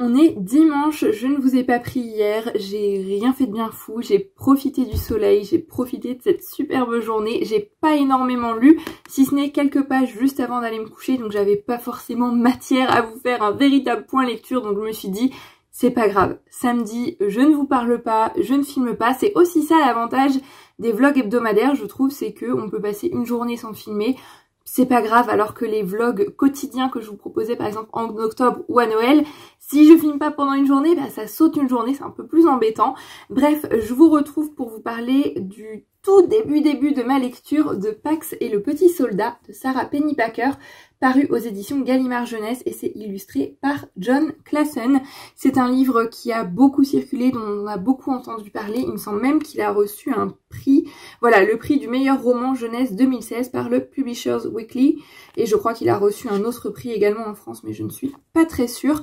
On est dimanche, je ne vous ai pas pris hier, j'ai rien fait de bien fou, j'ai profité du soleil, j'ai profité de cette superbe journée, j'ai pas énormément lu, si ce n'est quelques pages juste avant d'aller me coucher, donc j'avais pas forcément matière à vous faire un véritable point lecture, donc je me suis dit, c'est pas grave, samedi, je ne vous parle pas, je ne filme pas, c'est aussi ça l'avantage des vlogs hebdomadaires, je trouve, c'est que on peut passer une journée sans filmer. C'est pas grave, alors que les vlogs quotidiens que je vous proposais par exemple en octobre ou à Noël, si je filme pas pendant une journée, bah ça saute une journée, c'est un peu plus embêtant. Bref, je vous retrouve pour vous parler du tout début de ma lecture de Pax et le petit soldat de Sarah Pennypacker, paru aux éditions Gallimard Jeunesse et c'est illustré par Jon Klassen. C'est un livre qui a beaucoup circulé, dont on a beaucoup entendu parler. Il me semble même qu'il a reçu un prix, voilà, le prix du meilleur roman jeunesse 2016 par le Publishers Weekly. Et je crois qu'il a reçu un autre prix également en France, mais je ne suis pas très sûre.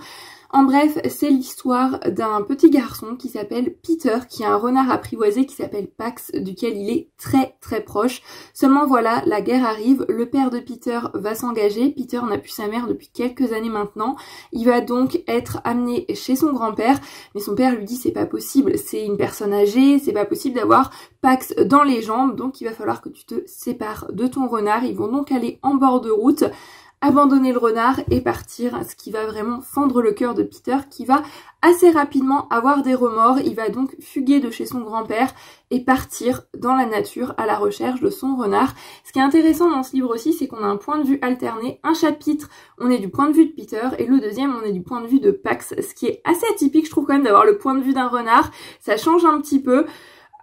En bref, c'est l'histoire d'un petit garçon qui s'appelle Peter, qui a un renard apprivoisé qui s'appelle Pax, duquel il est très proche. Seulement voilà, la guerre arrive, le père de Peter va s'engager, Peter n'a plus sa mère depuis quelques années maintenant, il va donc être amené chez son grand-père, mais son père lui dit c'est pas possible, c'est une personne âgée, c'est pas possible d'avoir Pax dans les jambes, donc il va falloir que tu te sépares de ton renard. Ils vont donc aller en bord de route, abandonner le renard et partir, ce qui va vraiment fendre le cœur de Peter, qui va assez rapidement avoir des remords. Il va donc fuguer de chez son grand-père et partir dans la nature à la recherche de son renard. Ce qui est intéressant dans ce livre aussi, c'est qu'on a un point de vue alterné. Un chapitre, on est du point de vue de Peter, et le deuxième, on est du point de vue de Pax, ce qui est assez atypique, je trouve, quand même, d'avoir le point de vue d'un renard. Ça change un petit peu.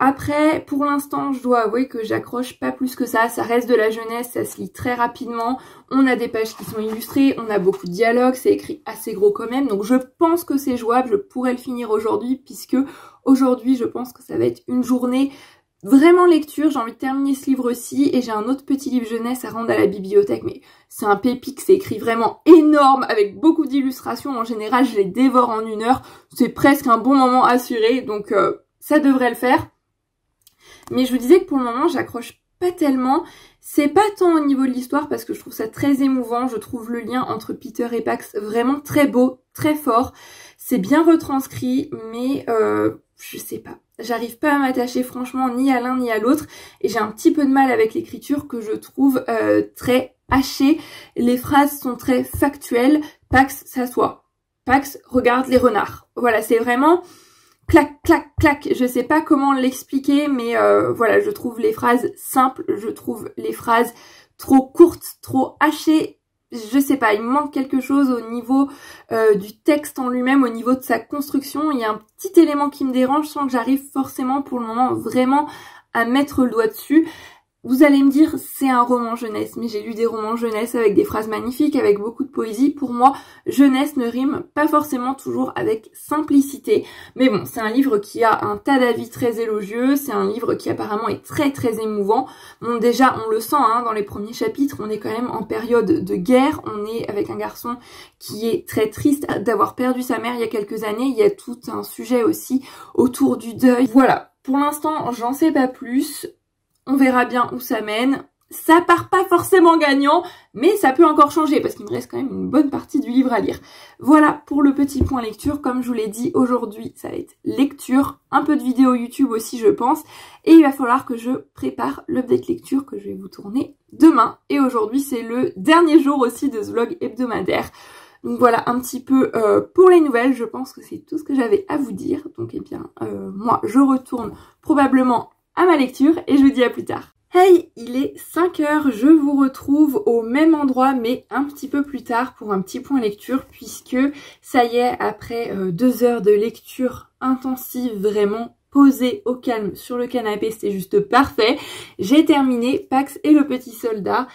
Après, pour l'instant, je dois avouer que j'accroche pas plus que ça reste de la jeunesse, ça se lit très rapidement, on a des pages qui sont illustrées, on a beaucoup de dialogues, c'est écrit assez gros quand même, donc je pense que c'est jouable, je pourrais le finir aujourd'hui, puisque aujourd'hui, je pense que ça va être une journée vraiment lecture. J'ai envie de terminer ce livre-ci, et j'ai un autre petit livre jeunesse à rendre à la bibliothèque, mais c'est un pépique, c'est écrit vraiment énorme, avec beaucoup d'illustrations, en général, je les dévore en 1 heure, c'est presque un bon moment assuré, donc ça devrait le faire. Mais je vous disais que pour le moment, j'accroche pas tellement. C'est pas tant au niveau de l'histoire parce que je trouve ça très émouvant. Je trouve le lien entre Peter et Pax vraiment très beau, très fort. C'est bien retranscrit, mais je sais pas. J'arrive pas à m'attacher franchement ni à l'un ni à l'autre. Et j'ai un petit peu de mal avec l'écriture que je trouve très hachée. Les phrases sont très factuelles. Pax s'assoit. Pax regarde les renards. Voilà, c'est vraiment... clac, clac, clac, je sais pas comment l'expliquer, mais voilà, je trouve les phrases simples, je trouve les phrases trop courtes, trop hachées, je sais pas, il me manque quelque chose au niveau du texte en lui-même, au niveau de sa construction, il y a un petit élément qui me dérange sans que j'arrive forcément pour le moment vraiment à mettre le doigt dessus. Vous allez me dire, c'est un roman jeunesse, mais j'ai lu des romans jeunesse avec des phrases magnifiques, avec beaucoup de poésie. Pour moi, jeunesse ne rime pas forcément toujours avec simplicité. Mais bon, c'est un livre qui a un tas d'avis très élogieux, c'est un livre qui apparemment est très émouvant. Bon, déjà, on le sent hein, dans les premiers chapitres, on est quand même en période de guerre, on est avec un garçon qui est très triste d'avoir perdu sa mère il y a quelques années. Il y a tout un sujet aussi autour du deuil. Voilà, pour l'instant, j'en sais pas plus. On verra bien où ça mène. Ça part pas forcément gagnant, mais ça peut encore changer parce qu'il me reste quand même une bonne partie du livre à lire. Voilà pour le petit point lecture. Comme je vous l'ai dit, aujourd'hui, ça va être lecture, un peu de vidéo YouTube aussi, je pense. Et il va falloir que je prépare l'update lecture que je vais vous tourner demain. Et aujourd'hui, c'est le dernier jour aussi de ce vlog hebdomadaire. Donc voilà un petit peu pour les nouvelles. Je pense que c'est tout ce que j'avais à vous dire. Donc eh bien, moi, je retourne probablement à ma lecture et je vous dis à plus tard. Hey, il est 5 h, je vous retrouve au même endroit mais un petit peu plus tard pour un petit point lecture puisque ça y est, après 2 heures de lecture intensive, vraiment posée au calme sur le canapé, c'était juste parfait, j'ai terminé Pax et le petit soldat.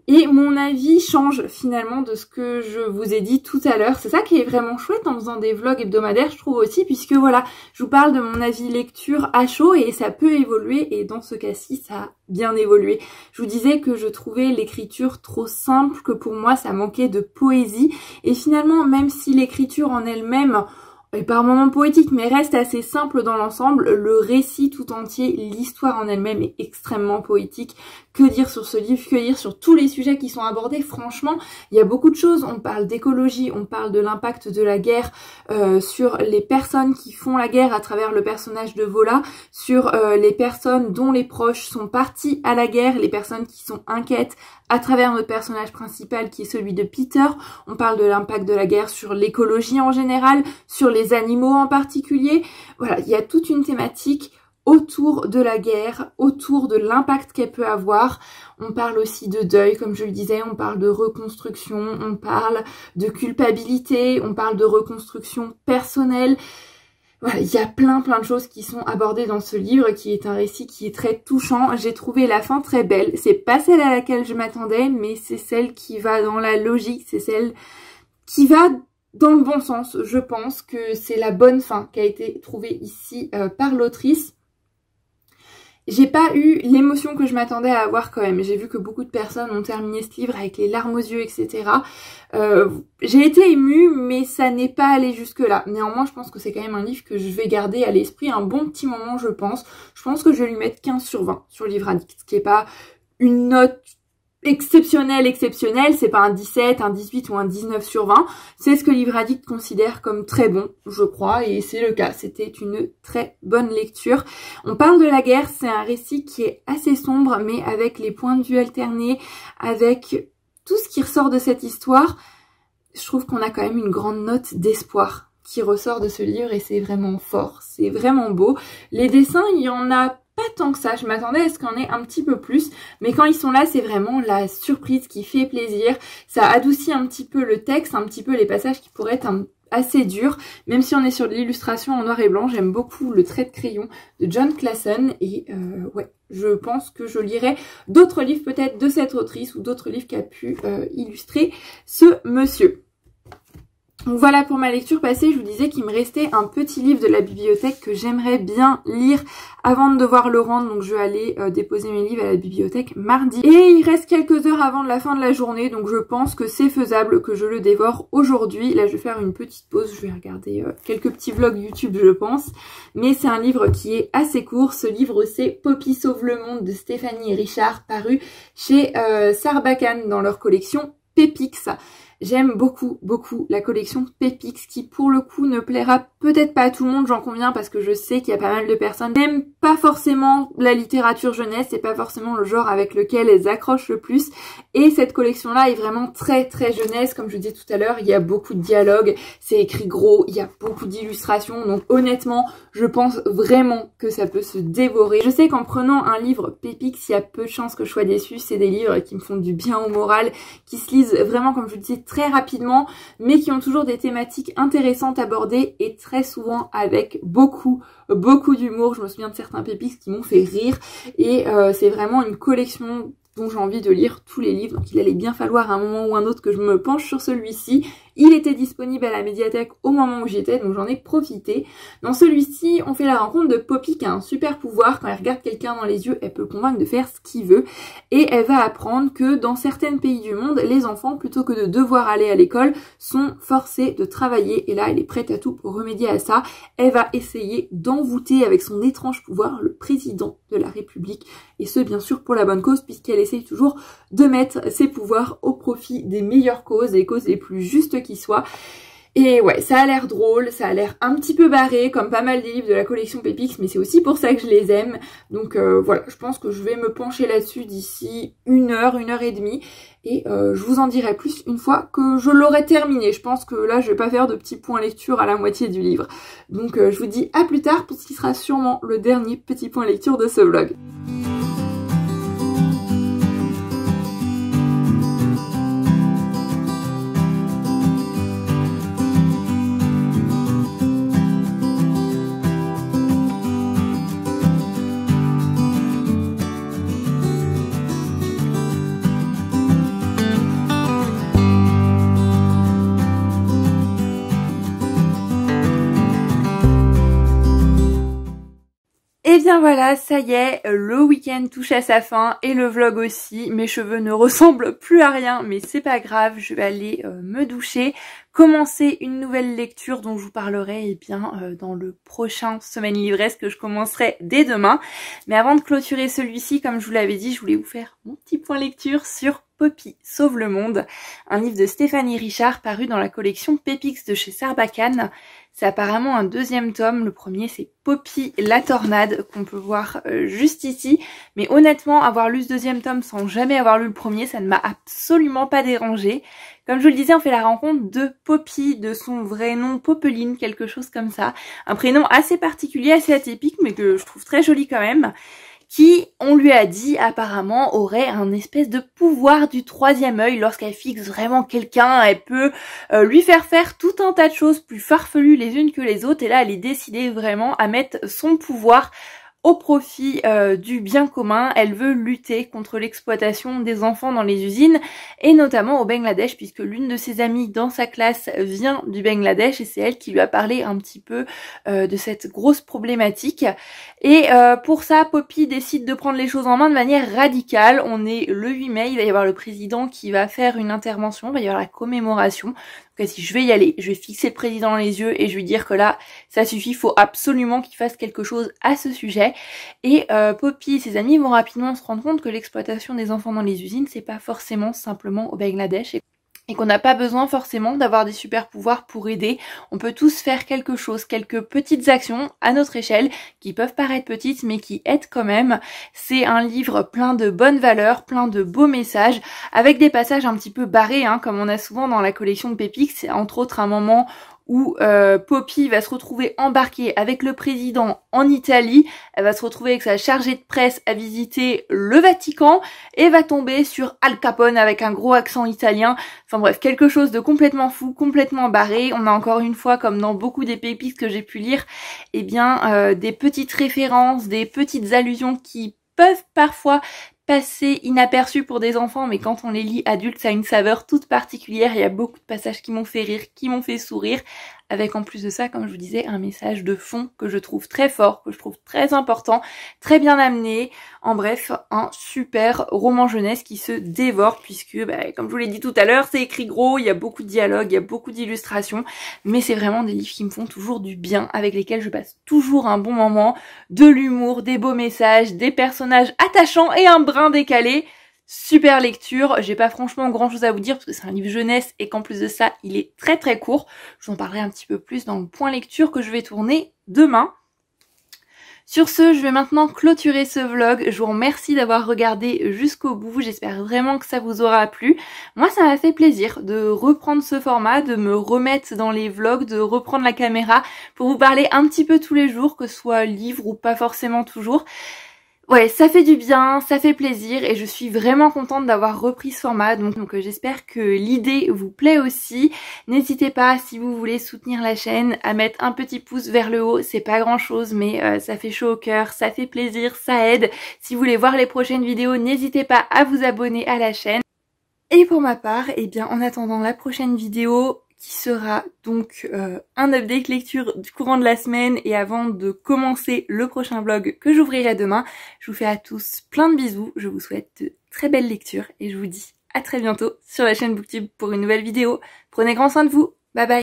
Et mon avis change finalement de ce que je vous ai dit tout à l'heure. C'est ça qui est vraiment chouette en faisant des vlogs hebdomadaires, je trouve aussi, puisque voilà, je vous parle de mon avis lecture à chaud et ça peut évoluer, et dans ce cas-ci, ça a bien évolué. Je vous disais que je trouvais l'écriture trop simple, que pour moi, ça manquait de poésie, et finalement, même si l'écriture en elle-même est par moments poétique, mais reste assez simple dans l'ensemble, le récit tout entier, l'histoire en elle-même est extrêmement poétique. Que dire sur ce livre, que dire sur tous les sujets qui sont abordés? Franchement, il y a beaucoup de choses. On parle d'écologie, on parle de l'impact de la guerre sur les personnes qui font la guerre à travers le personnage de Vola, sur les personnes dont les proches sont partis à la guerre, les personnes qui sont inquiètes à travers notre personnage principal qui est celui de Peter. On parle de l'impact de la guerre sur l'écologie en général, sur les animaux en particulier. Voilà, il y a toute une thématique autour de la guerre, autour de l'impact qu'elle peut avoir. On parle aussi de deuil, comme je le disais, on parle de reconstruction, on parle de culpabilité, on parle de reconstruction personnelle. Voilà, il y a plein de choses qui sont abordées dans ce livre, qui est un récit qui est très touchant. J'ai trouvé la fin très belle. C'est pas celle à laquelle je m'attendais, mais c'est celle qui va dans la logique, c'est celle qui va dans le bon sens. Je pense que c'est la bonne fin qui a été trouvée ici par l'autrice. J'ai pas eu l'émotion que je m'attendais à avoir quand même. J'ai vu que beaucoup de personnes ont terminé ce livre avec les larmes aux yeux, etc. J'ai été émue, mais ça n'est pas allé jusque là. Néanmoins, je pense que c'est quand même un livre que je vais garder à l'esprit un bon petit moment, je pense. Je pense que je vais lui mettre 15 sur 20 sur Livre Addict, ce qui est pas une note exceptionnel, c'est pas un 17, un 18 ou un 19 sur 20, c'est ce que Livre Addict considère comme très bon, je crois, et c'est le cas, c'était une très bonne lecture. On parle de la guerre, c'est un récit qui est assez sombre, mais avec les points de vue alternés, avec tout ce qui ressort de cette histoire, je trouve qu'on a quand même une grande note d'espoir qui ressort de ce livre, et c'est vraiment fort, c'est vraiment beau. Les dessins, il y en a pas tant que ça, je m'attendais à ce qu'il y en ait un petit peu plus, mais quand ils sont là, c'est vraiment la surprise qui fait plaisir. Ça adoucit un petit peu le texte, un petit peu les passages qui pourraient être assez durs, même si on est sur de l'illustration en noir et blanc. J'aime beaucoup le trait de crayon de Jon Klassen, et ouais, je pense que je lirai d'autres livres peut-être de cette autrice, ou d'autres livres qui a pu illustrer ce monsieur. Donc voilà pour ma lecture passée, je vous disais qu'il me restait un petit livre de la bibliothèque que j'aimerais bien lire avant de devoir le rendre, donc je vais aller déposer mes livres à la bibliothèque mardi. Et il reste quelques heures avant la fin de la journée, donc je pense que c'est faisable que je le dévore aujourd'hui. Là je vais faire une petite pause, je vais regarder quelques petits vlogs YouTube je pense, mais c'est un livre qui est assez court. Ce livre c'est Poppy sauve le monde de Stéphanie et Richard, paru chez Sarbacane dans leur collection Pépix. J'aime beaucoup la collection Pépix qui pour le coup ne plaira peut-être pas à tout le monde, j'en conviens, parce que je sais qu'il y a pas mal de personnes qui n'aiment pas forcément la littérature jeunesse, c'est pas forcément le genre avec lequel elles accrochent le plus, et cette collection-là est vraiment très jeunesse, comme je disais tout à l'heure, il y a beaucoup de dialogues, c'est écrit gros, il y a beaucoup d'illustrations, donc honnêtement, je pense vraiment que ça peut se dévorer. Je sais qu'en prenant un livre Pépix, il y a peu de chances que je sois déçue, c'est des livres qui me font du bien au moral, qui se lisent vraiment, comme je vous disais, très rapidement, mais qui ont toujours des thématiques intéressantes abordées, et très souvent avec beaucoup d'humour. Je me souviens de certains Pépix qui m'ont fait rire, et c'est vraiment une collection dont j'ai envie de lire tous les livres, donc il allait bien falloir à un moment ou un autre que je me penche sur celui-ci. Il était disponible à la médiathèque au moment où j'y étais, donc j'en ai profité. Dans celui-ci, on fait la rencontre de Poppy qui a un super pouvoir. Quand elle regarde quelqu'un dans les yeux, elle peut le convaincre de faire ce qu'il veut. Et elle va apprendre que dans certains pays du monde, les enfants, plutôt que de devoir aller à l'école, sont forcés de travailler. Et là, elle est prête à tout pour remédier à ça. Elle va essayer d'envoûter avec son étrange pouvoir le président de la République. Et ce, bien sûr, pour la bonne cause, puisqu'elle essaye toujours de mettre ses pouvoirs au profit des meilleures causes, des causes les plus justes qui soient. Et ouais, ça a l'air drôle, ça a l'air un petit peu barré, comme pas mal des livres de la collection Pépix, mais c'est aussi pour ça que je les aime. Donc voilà, je pense que je vais me pencher là-dessus d'ici 1 heure, 1 heure et demie. Et je vous en dirai plus une fois que je l'aurai terminé. Je pense que là, je vais pas faire de petits points lecture à la moitié du livre. Donc je vous dis à plus tard pour ce qui sera sûrement le dernier petit point lecture de ce vlog. bien voilà, ça y est, le week-end touche à sa fin et le vlog aussi. Mes cheveux ne ressemblent plus à rien, mais c'est pas grave, je vais aller me doucher, commencer une nouvelle lecture dont je vous parlerai dans le prochain semaine livresse que je commencerai dès demain. Mais avant de clôturer celui-ci, comme je vous l'avais dit, je voulais vous faire mon petit point lecture sur Poppy sauve le monde, un livre de Stéphanie Richard paru dans la collection Pépix de chez Sarbacane. C'est apparemment un deuxième tome, le premier c'est Poppy la tornade qu'on peut voir juste ici, mais honnêtement avoir lu ce deuxième tome sans jamais avoir lu le premier, ça ne m'a absolument pas dérangée. Comme je vous le disais, on fait la rencontre de Poppy, de son vrai nom Popeline, quelque chose comme ça, un prénom assez particulier, assez atypique mais que je trouve très joli quand même, qui, on lui a dit, apparemment, aurait un espèce de pouvoir du troisième œil. Lorsqu'elle fixe vraiment quelqu'un, elle peut lui faire tout un tas de choses plus farfelues les unes que les autres. Et là, elle est décidée vraiment à mettre son pouvoir au profit du bien commun. Elle veut lutter contre l'exploitation des enfants dans les usines et notamment au Bangladesh, puisque l'une de ses amies dans sa classe vient du Bangladesh et c'est elle qui lui a parlé un petit peu de cette grosse problématique. Et pour ça, Poppy décide de prendre les choses en main de manière radicale. On est le 8 mai, il va y avoir le président qui va faire une intervention, il va y avoir la commémoration. Donc si je vais y aller, je vais fixer le président dans les yeux et je vais lui dire que là, ça suffit, il faut absolument qu'il fasse quelque chose à ce sujet. Et Poppy et ses amis vont rapidement se rendre compte que l'exploitation des enfants dans les usines, c'est pas forcément simplement au Bangladesh. Et qu'on n'a pas besoin forcément d'avoir des super pouvoirs pour aider. On peut tous faire quelque chose, quelques petites actions à notre échelle qui peuvent paraître petites mais qui aident quand même. C'est un livre plein de bonnes valeurs, plein de beaux messages, avec des passages un petit peu barrés, comme on a souvent dans la collection de Pépix. C'est entre autres un moment où Poppy va se retrouver embarquée avec le président en Italie, elle va se retrouver avec sa chargée de presse à visiter le Vatican et va tomber sur Al Capone avec un gros accent italien. Enfin bref, quelque chose de complètement fou, complètement barré. On a encore une fois, comme dans beaucoup des pépites que j'ai pu lire, des petites références, des petites allusions qui peuvent parfois passer inaperçus pour des enfants, mais quand on les lit adultes, ça a une saveur toute particulière. Il y a beaucoup de passages qui m'ont fait rire, qui m'ont fait sourire, avec en plus de ça, comme je vous disais, un message de fond que je trouve très fort, que je trouve très important, très bien amené. En bref, un super roman jeunesse qui se dévore, puisque, comme je vous l'ai dit tout à l'heure, c'est écrit gros, il y a beaucoup de dialogues, il y a beaucoup d'illustrations, mais c'est vraiment des livres qui me font toujours du bien, avec lesquels je passe toujours un bon moment, de l'humour, des beaux messages, des personnages attachants et un brin décalé. Super lecture, j'ai pas franchement grand chose à vous dire parce que c'est un livre jeunesse et qu'en plus de ça il est très très court. Je vous en parlerai un petit peu plus dans le point lecture que je vais tourner demain. Sur ce, je vais maintenant clôturer ce vlog. Je vous remercie d'avoir regardé jusqu'au bout. J'espère vraiment que ça vous aura plu. Moi, ça m'a fait plaisir de reprendre ce format, de me remettre dans les vlogs, de reprendre la caméra pour vous parler un petit peu tous les jours, que ce soit livre ou pas forcément toujours. Ouais, ça fait du bien, ça fait plaisir et je suis vraiment contente d'avoir repris ce format, donc j'espère que l'idée vous plaît aussi. N'hésitez pas, si vous voulez soutenir la chaîne, à mettre un petit pouce vers le haut, c'est pas grand chose mais ça fait chaud au cœur, ça fait plaisir, ça aide. Si vous voulez voir les prochaines vidéos, n'hésitez pas à vous abonner à la chaîne. Et pour ma part, en attendant la prochaine vidéo, qui sera donc un update lecture du courant de la semaine et avant de commencer le prochain vlog que j'ouvrirai demain. Je vous fais à tous plein de bisous, je vous souhaite de très belles lectures et je vous dis à très bientôt sur la chaîne Booktube pour une nouvelle vidéo. Prenez grand soin de vous, bye bye.